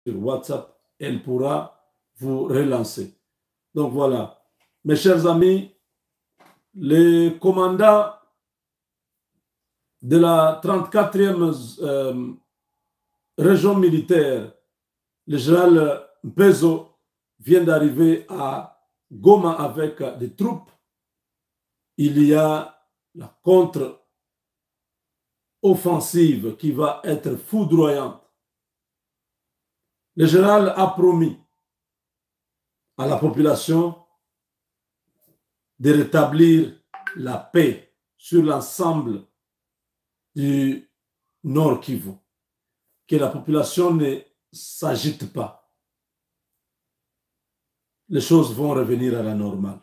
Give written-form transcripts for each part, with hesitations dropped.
WhatsApp, elle pourra vous relancer. Donc voilà. Mes chers amis, les commandants de la 34e région militaire, le général Mpezo, vient d'arriver à Goma avec des troupes. Il y a la contre-offensive qui va être foudroyante. Le général a promis à la population de rétablir la paix sur l'ensemble du Nord Kivu, que la population ne s'agite pas. Les choses vont revenir à la normale.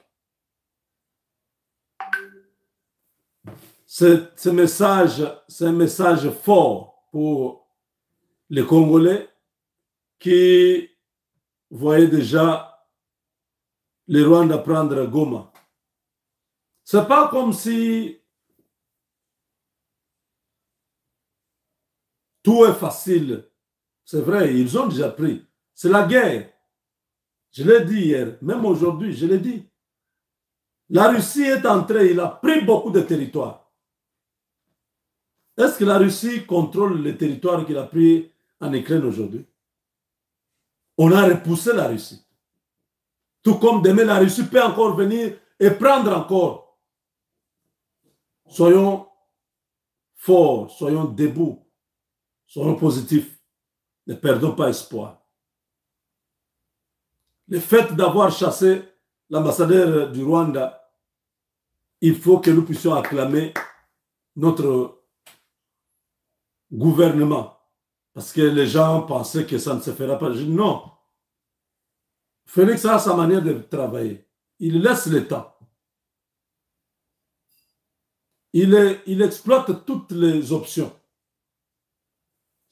Ce message, c'est un message fort pour les Congolais qui voyaient déjà les Rwandais prendre Goma. Ce n'est pas comme si tout est facile. C'est vrai, ils ont déjà pris. C'est la guerre. Je l'ai dit hier, même aujourd'hui, je l'ai dit. La Russie est entrée, il a pris beaucoup de territoires. Est-ce que la Russie contrôle les territoires qu'il a pris en Ukraine aujourd'hui? On a repoussé la Russie. Tout comme demain, la Russie peut encore venir et prendre encore. Soyons forts, soyons debout, soyons positifs. Ne perdons pas espoir. Le fait d'avoir chassé l'ambassadeur du Rwanda, il faut que nous puissions acclamer notre gouvernement. Parce que les gens pensaient que ça ne se fera pas. Je dis non. Félix a sa manière de travailler. Il laisse le temps. Il exploite toutes les options.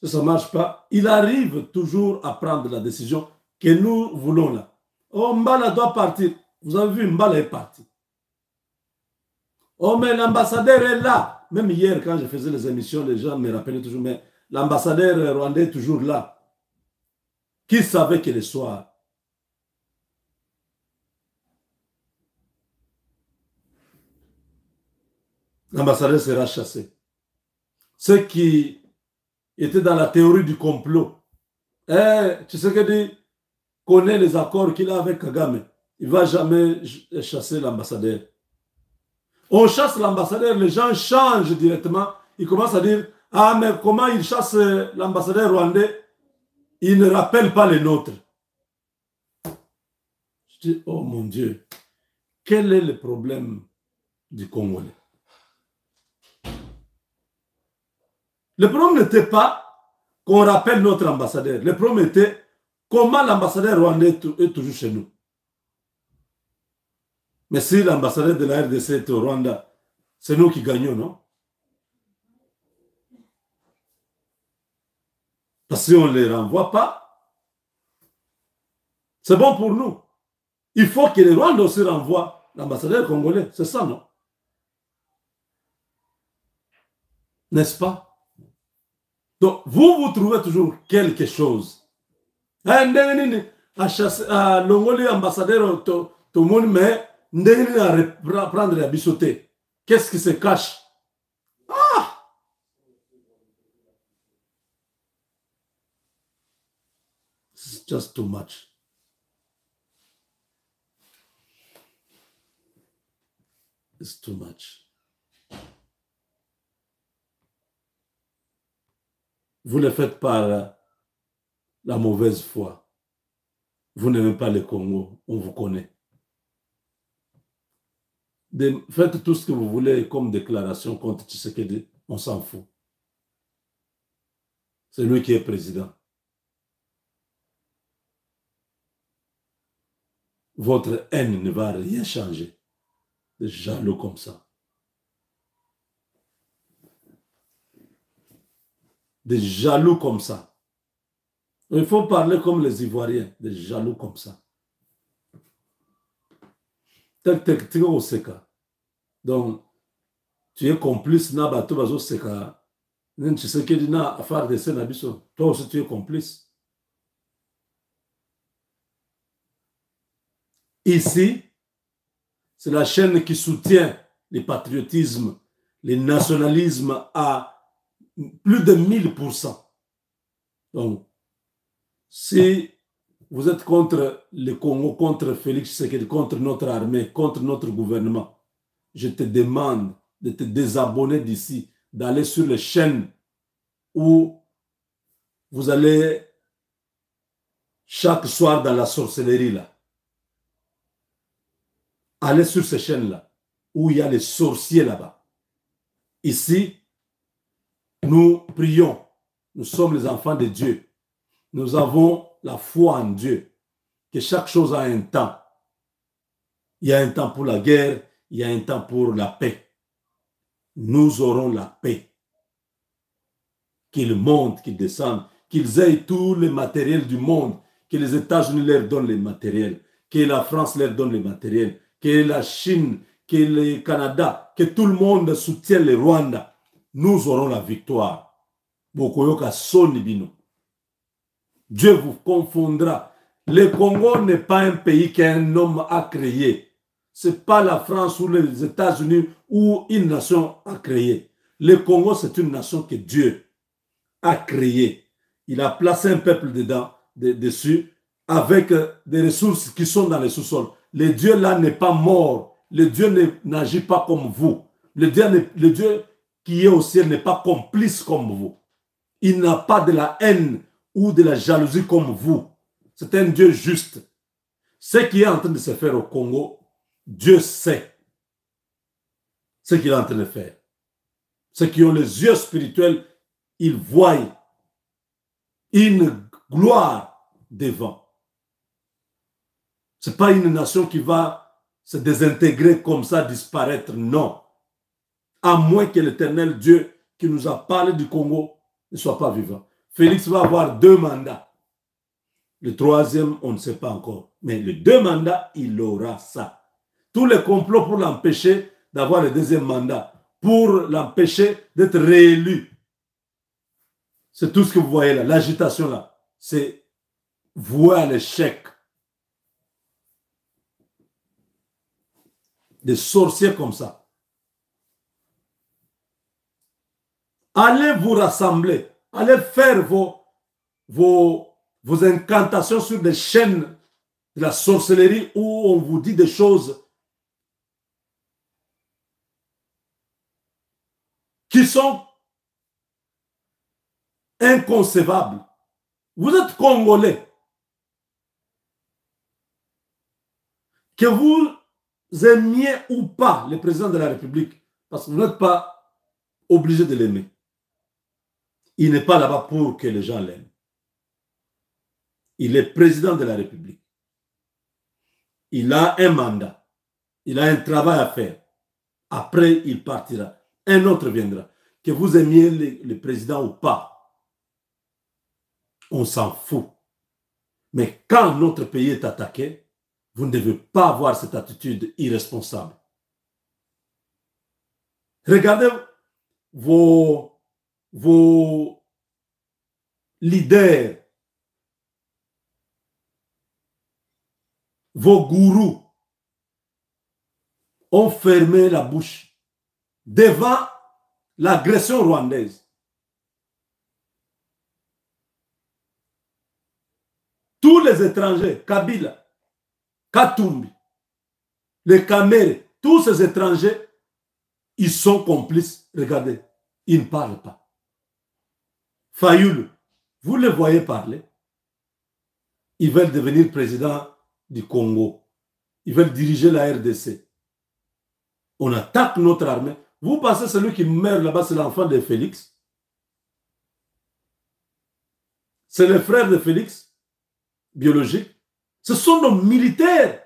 Si ça ne marche pas, il arrive toujours à prendre la décision que nous voulons là. Oh, Mbala doit partir. Vous avez vu, Mbala est parti. Oh, mais l'ambassadeur est là. Même hier, quand je faisais les émissions, les gens me rappelaient toujours, mais l'ambassadeur rwandais est toujours là. Qui savait que le soir, l'ambassadeur sera chassé. Ceux qui étaient dans la théorie du complot, tu sais que dit, connaît les accords qu'il a avec Kagame. Il ne va jamais chasser l'ambassadeur. On chasse l'ambassadeur, les gens changent directement. Ils commencent à dire, ah mais comment il chasse l'ambassadeur rwandais? Il ne rappelle pas les nôtres. Je dis, oh mon Dieu, quel est le problème du Congolais? Le problème n'était pas qu'on rappelle notre ambassadeur. Le problème était comment l'ambassadeur rwandais est toujours chez nous. Mais si l'ambassadeur de la RDC est au Rwanda, c'est nous qui gagnons, non? Parce que si on ne les renvoie pas, c'est bon pour nous. Il faut que les Rwandais aussi renvoient l'ambassadeur congolais. C'est ça, non? N'est-ce pas? Donc, vous trouvez toujours quelque chose. À l'ongoli ambassadeur, tout le monde, mais à prendre la bissoté. Qu'est-ce qui se cache? Ah! It's just too much. It's too much. Vous le faites par la mauvaise foi. Vous n'aimez pas le Congo, on vous connaît. Faites tout ce que vous voulez comme déclaration contre Tshisekedi, on s'en fout. C'est lui qui est président. Votre haine ne va rien changer. Des jaloux comme ça. Des jaloux comme ça. Il faut parler comme les Ivoiriens, des jaloux comme ça. Donc, tu es complice na bato bazo seka. Tu sais que na affaire de Senabiso. Toi aussi tu es complice. Ici, c'est la chaîne qui soutient le patriotisme, le nationalisme à plus de 1000%. Donc, si vous êtes contre le Congo, contre Félix Tshisekedi, contre notre armée, contre notre gouvernement, je te demande de te désabonner d'ici, d'aller sur les chaînes où vous allez chaque soir dans la sorcellerie là. Allez sur ces chaînes-là, où il y a les sorciers là-bas. Ici, nous prions. Nous sommes les enfants de Dieu. Nous avons la foi en Dieu. Que chaque chose a un temps. Il y a un temps pour la guerre, il y a un temps pour la paix. Nous aurons la paix. Qu'ils montent, qu'ils descendent, qu'ils aient tout le matériel du monde, que les États-Unis leur donnent le matériel, que la France leur donne le matériel, que la Chine, que le Canada, que tout le monde soutienne le Rwanda. Nous aurons la victoire. Dieu vous confondra. Le Congo n'est pas un pays qu'un homme a créé. Ce n'est pas la France ou les États-Unis ou une nation a créé. Le Congo, c'est une nation que Dieu a créée. Il a placé un peuple dessus, avec des ressources qui sont dans les sous-sols. Le Dieu là n'est pas mort. Le Dieu n'agit pas comme vous. Le Dieu qui est au ciel n'est pas complice comme vous. Il n'a pas de la haine ou de la jalousie comme vous. C'est un Dieu juste. Ce qui est en train de se faire au Congo, Dieu sait ce qu'il est en train de faire. Ceux qui ont les yeux spirituels, ils voient une gloire devant. Ce n'est pas une nation qui va se désintégrer comme ça, disparaître, non. À moins que l'Éternel Dieu qui nous a parlé du Congo ne soit pas vivant. Félix va avoir 2 mandats. Le 3e, on ne sait pas encore. Mais les 2 mandats, il aura ça. Tous les complots pour l'empêcher d'avoir le 2e mandat, pour l'empêcher d'être réélu. C'est tout ce que vous voyez là, l'agitation là. C'est voué à l'échec. Des sorciers comme ça. Allez vous rassembler. Allez faire vos incantations sur des chaînes de la sorcellerie où on vous dit des choses qui sont inconcevables. Vous êtes Congolais. Que vous aimiez ou pas le président de la République, parce que vous n'êtes pas obligé de l'aimer. Il n'est pas là-bas pour que les gens l'aiment. Il est président de la République. Il a un mandat. Il a un travail à faire. Après, il partira. Un autre viendra. Que vous aimiez le président ou pas, on s'en fout. Mais quand notre pays est attaqué, vous ne devez pas avoir cette attitude irresponsable. Regardez vos leaders, vos gourous ont fermé la bouche devant l'agression rwandaise. Tous les étrangers, Kabila, Katumbi, les Kamere, tous ces étrangers, ils sont complices. Regardez, ils ne parlent pas. Fayoulou, vous les voyez parler. Ils veulent devenir président du Congo. Ils veulent diriger la RDC. On attaque notre armée. Vous pensez celui qui meurt là-bas, c'est l'enfant de Félix? C'est le frère de Félix, biologique. Ce sont nos militaires.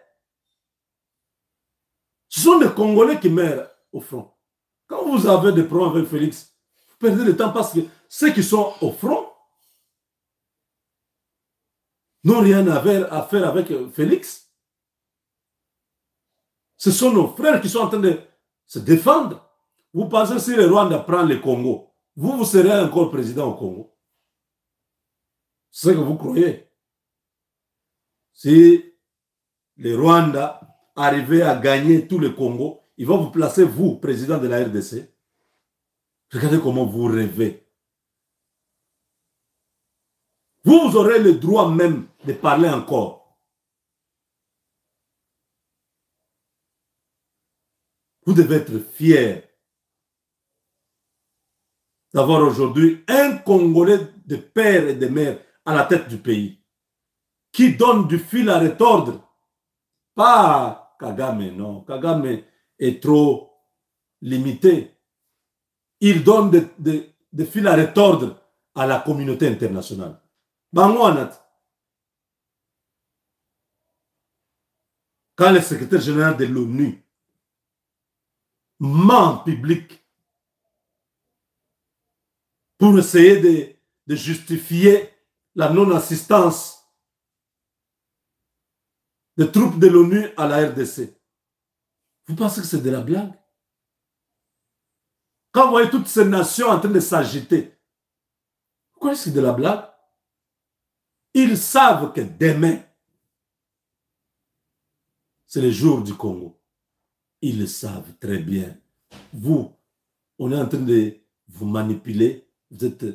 Ce sont des Congolais qui meurent au front. Quand vous avez des problèmes avec Félix, vous perdez le temps parce que ceux qui sont au front n'ont rien à faire avec Félix. Ce sont nos frères qui sont en train de se défendre. Vous pensez si le Rwanda prend le Congo, vous serez encore président au Congo. C'est ce que vous croyez. Si le Rwanda arriver à gagner tout le Congo, il va vous placer, vous, président de la RDC. Regardez comment vous rêvez. Vous aurez le droit même de parler encore. Vous devez être fiers d'avoir aujourd'hui un Congolais de père et de mère à la tête du pays qui donne du fil à retordre. Pas Kagame, non. Kagame est trop limité. Il donne des fil à retordre à la communauté internationale. Bangouanat. Quand le secrétaire général de l'ONU ment en public pour essayer de justifier la non-assistance des troupes de l'ONU à la RDC. Vous pensez que c'est de la blague? Quand vous voyez toutes ces nations en train de s'agiter, vous croyez que c'est de la blague? Ils savent que demain, c'est le jour du Congo. Ils le savent très bien. Vous, on est en train de vous manipuler. Vous êtes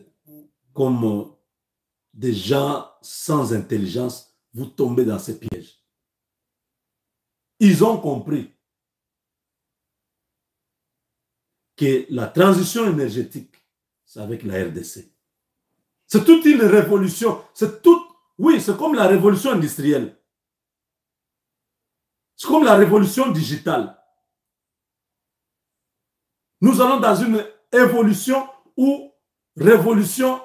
comme des gens sans intelligence. Vous tombez dans ces pièges. Ils ont compris que la transition énergétique, c'est avec la RDC. C'est toute une révolution. Oui, c'est comme la révolution industrielle. C'est comme la révolution digitale. Nous allons dans une évolution ou révolution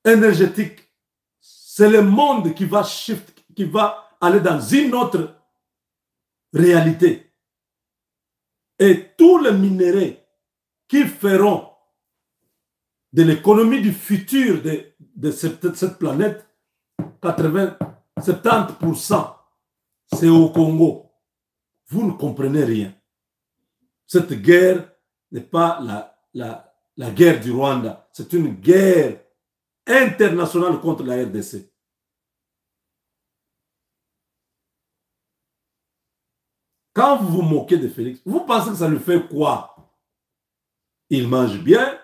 énergétique. C'est le monde qui va shift, qui va aller dans une autre réalité. Et tous les minéraux qui feront de l'économie du futur de cette planète, 70%, c'est au Congo. Vous ne comprenez rien. Cette guerre n'est pas la guerre du Rwanda. C'est une guerre internationale contre la RDC. Quand vous vous moquez de Félix, vous pensez que ça lui fait quoi? Il mange bien,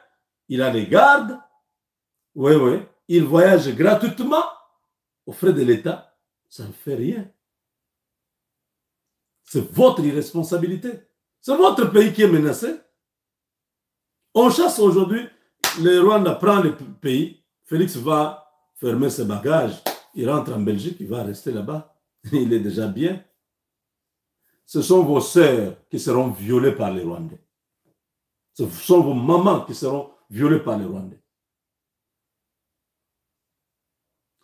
il a des gardes, oui, oui, il voyage gratuitement aux frais de l'État. Ça ne fait rien. C'est votre irresponsabilité. C'est votre pays qui est menacé. On chasse aujourd'hui, le Rwanda prend le pays, Félix va fermer ses bagages, il rentre en Belgique, il va rester là-bas. Il est déjà bien. Ce sont vos sœurs qui seront violées par les Rwandais. Ce sont vos mamans qui seront violées par les Rwandais.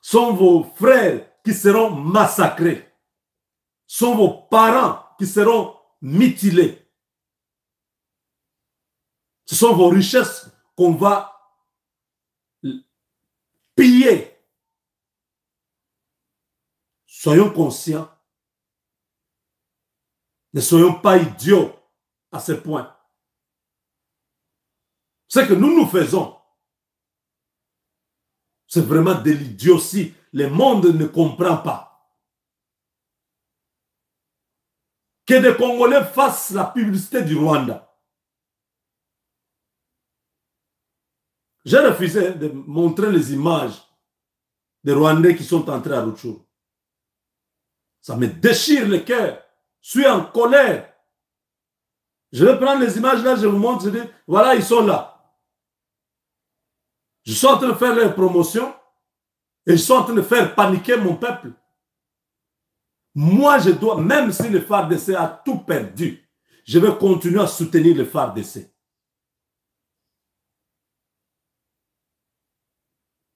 Ce sont vos frères qui seront massacrés. Ce sont vos parents qui seront mutilés. Ce sont vos richesses qu'on va piller. Soyons conscients. Ne soyons pas idiots à ce point. Ce que nous faisons, c'est vraiment de l'idiotie. Le monde ne comprend pas. Que des Congolais fassent la publicité du Rwanda. J'ai refusé de montrer les images des Rwandais qui sont entrés à Rutshuru. Ça me déchire le cœur. Je suis en colère. Je vais prendre les images là, je vous montre, je dis, voilà, ils sont là. Je suis en train de faire leur promotion et je suis en train de faire paniquer mon peuple. Moi, je dois, même si le FARDC a tout perdu, je vais continuer à soutenir le FARDC.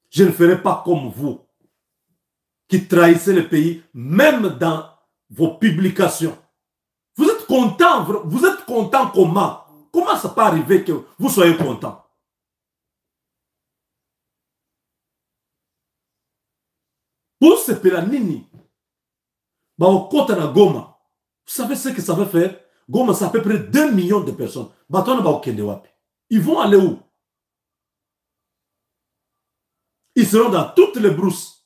Je ne ferai pas comme vous, qui trahissez le pays, même dans vos publications. Vous êtes content comment? Comment ça peut arriver que vous soyez content? Pour ce Pelanini, au côté de Goma, vous savez ce que ça va faire? Goma, c'est à peu près 2 millions de personnes. Ils vont aller où? Ils seront dans toutes les brousses.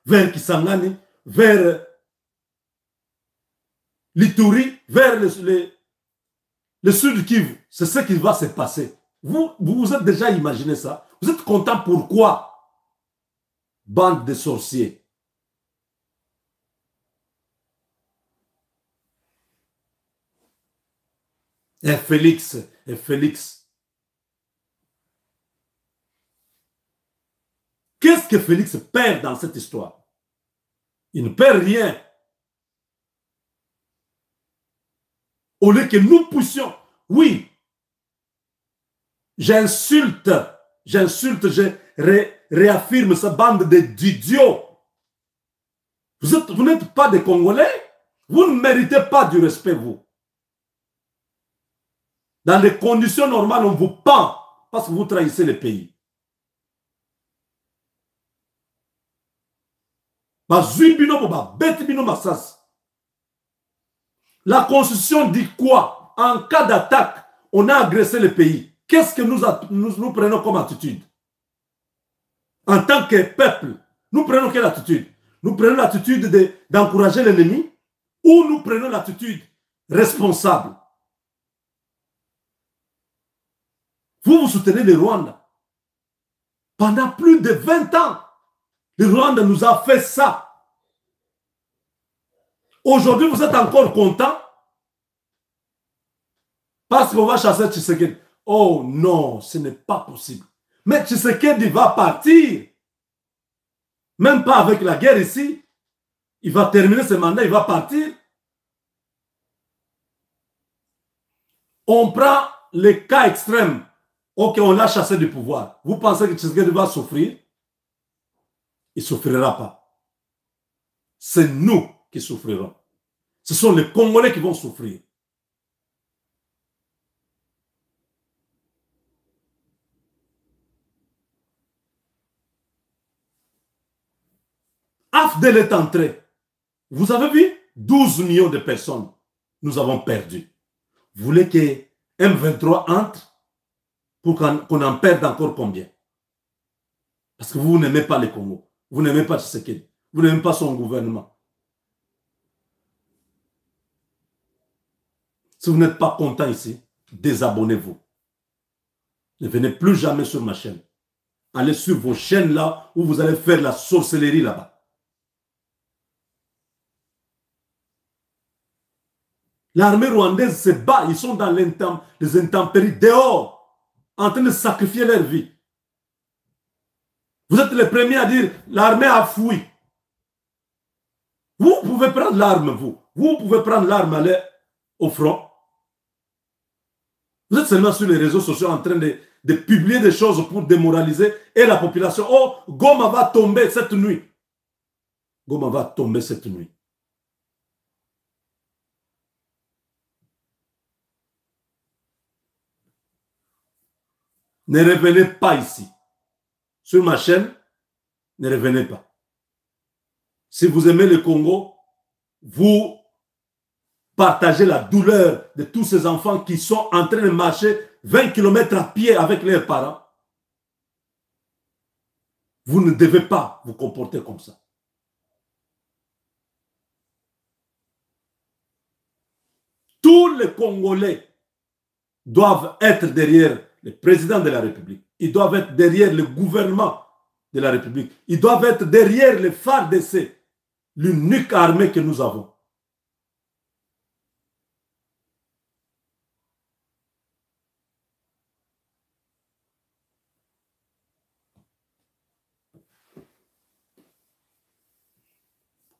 vers Kisangani, vers l'Ituri, vers le sud Kivu. C'est ce qui va se passer. Vous vous êtes déjà imaginé ça? Vous êtes content pourquoi? Bande de sorciers. Et Félix. Qu'est-ce que Félix perd dans cette histoire? Il ne perd rien. Au lieu que nous puissions, oui, j'insulte, je réaffirme cette bande d'idiots. Vous n'êtes pas des Congolais, vous ne méritez pas du respect, vous. Dans les conditions normales, on vous pend parce que vous trahissez le pays. La Constitution dit quoi? En cas d'attaque, on a agressé le pays. Qu'est-ce que nous prenons comme attitude? En tant que peuple, nous prenons quelle attitude? Nous prenons l'attitude d'encourager l'ennemi ou nous prenons l'attitude responsable? Vous soutenez le Rwanda. Pendant plus de 20 ans, le Rwanda nous a fait ça. Aujourd'hui, vous êtes encore content parce qu'on va chasser Tshisekedi. Oh non, ce n'est pas possible. Mais Tshisekedi va partir. Même pas avec la guerre ici. Il va terminer ce mandat, il va partir. On prend les cas extrêmes. Ok, on l'a chassé du pouvoir. Vous pensez que Tshisekedi va souffrir? Il ne souffrira pas. C'est nous qui souffrirons. Ce sont les Congolais qui vont souffrir. AFDEL est entré. Vous avez vu? 12 millions de personnes. Nous avons perdu. Vous voulez que M23 entre pour qu'on en perde encore combien? Parce que vous n'aimez pas le Congo. Vous n'aimez pas Tshisekedi. Vous n'aimez pas son gouvernement. Si vous n'êtes pas content ici, désabonnez-vous. Ne venez plus jamais sur ma chaîne. Allez sur vos chaînes là où vous allez faire la sorcellerie là-bas. L'armée rwandaise se bat. Ils sont dans les intempéries dehors, en train de sacrifier leur vie. Vous êtes les premiers à dire l'armée a fui. Vous pouvez prendre l'arme, vous. Vous pouvez prendre l'arme, aller au front. Vous êtes seulement sur les réseaux sociaux en train de publier des choses pour démoraliser et la population. Oh, Goma va tomber cette nuit. Goma va tomber cette nuit. Ne revenez pas ici. Sur ma chaîne, ne revenez pas. Si vous aimez le Congo, vous partagez la douleur de tous ces enfants qui sont en train de marcher 20 km à pied avec leurs parents. Vous ne devez pas vous comporter comme ça. Tous les Congolais doivent être derrière le président de la République. Ils doivent être derrière le gouvernement de la République. Ils doivent être derrière les FARDC, l'unique armée que nous avons.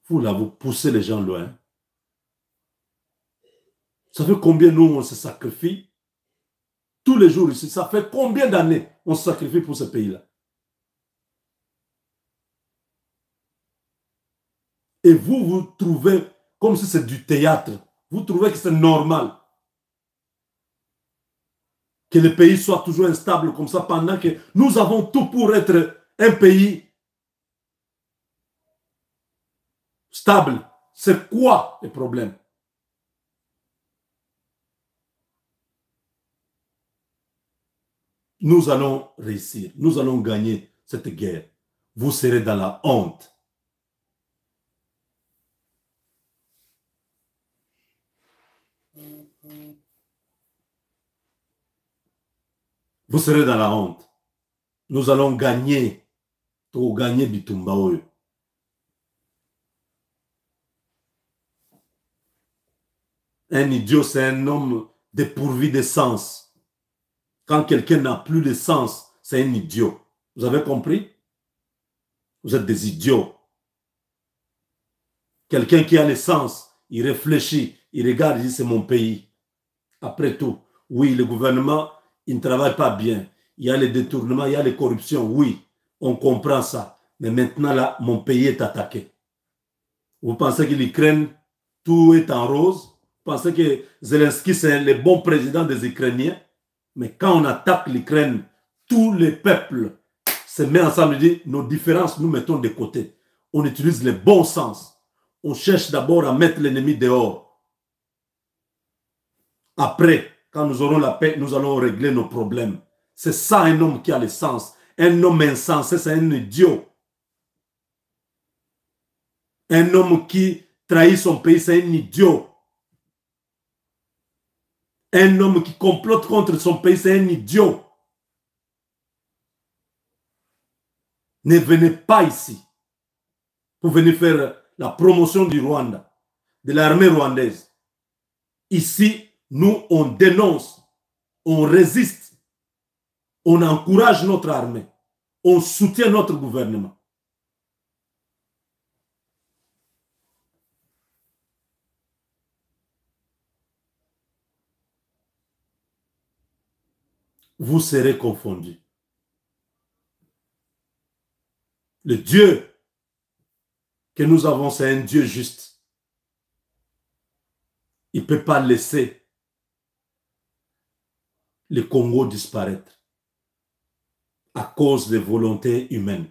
Vous là, vous poussez les gens loin. Vous savez combien nous, on se sacrifie tous les jours ici? Ça fait combien d'années on se sacrifie pour ce pays-là? Et vous, vous trouvez comme si c'est du théâtre. Vous trouvez que c'est normal que le pays soit toujours instable comme ça pendant que nous avons tout pour être un pays stable. C'est quoi le problème? Nous allons réussir. Nous allons gagner cette guerre. Vous serez dans la honte. Vous serez dans la honte. Nous allons gagner. Pour gagner Bitumba Oyo. Un idiot, c'est un homme dépourvu de sens. Quand quelqu'un n'a plus de sens, c'est un idiot. Vous avez compris? Vous êtes des idiots. Quelqu'un qui a le sens, il réfléchit, il regarde, il dit c'est mon pays. Après tout, oui, le gouvernement, il ne travaille pas bien. Il y a les détournements, il y a les corruptions. Oui, on comprend ça. Mais maintenant, là, mon pays est attaqué. Vous pensez que l'Ukraine, tout est en rose? Vous pensez que Zelensky, c'est le bon président des Ukrainiens? Mais quand on attaque l'Ukraine, tous les peuples se mettent ensemble et disent, nos différences, nous mettons de côté. On utilise le bon sens. On cherche d'abord à mettre l'ennemi dehors. Après, quand nous aurons la paix, nous allons régler nos problèmes. C'est ça un homme qui a le sens. Un homme insensé, c'est un idiot. Un homme qui trahit son pays, c'est un idiot. Un homme qui complote contre son pays, c'est un idiot. Ne venez pas ici pour venir faire la promotion du Rwanda, de l'armée rwandaise. Ici, nous, on dénonce, on résiste, on encourage notre armée, on soutient notre gouvernement. Vous serez confondus. Le Dieu que nous avons, c'est un Dieu juste. Il ne peut pas laisser le Congo disparaître à cause des volontés humaines.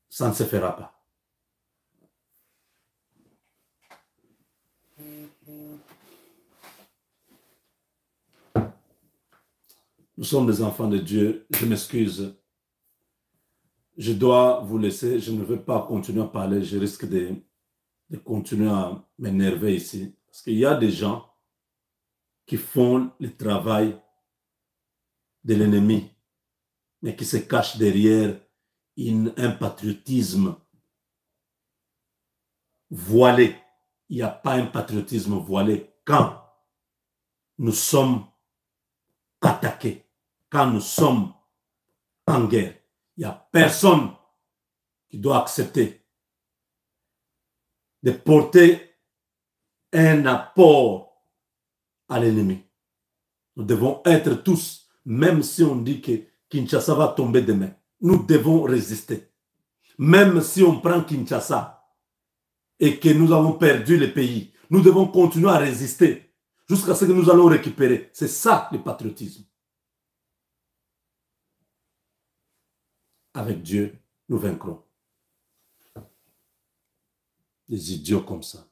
Ça ne se fera pas. Nous sommes des enfants de Dieu. Je m'excuse. Je dois vous laisser. Je ne veux pas continuer à parler. Je risque de continuer à m'énerver ici. Parce qu'il y a des gens qui font le travail de l'ennemi, mais qui se cachent derrière un patriotisme voilé. Il n'y a pas un patriotisme voilé quand nous sommes attaqués, quand nous sommes en guerre. Il n'y a personne qui doit accepter de porter un apport à l'ennemi. Nous devons être tous, même si on dit que Kinshasa va tomber demain, nous devons résister. Même si on prend Kinshasa et que nous avons perdu le pays, nous devons continuer à résister jusqu'à ce que nous allons récupérer. C'est ça le patriotisme. Avec Dieu, nous vaincrons. Des idiots comme ça.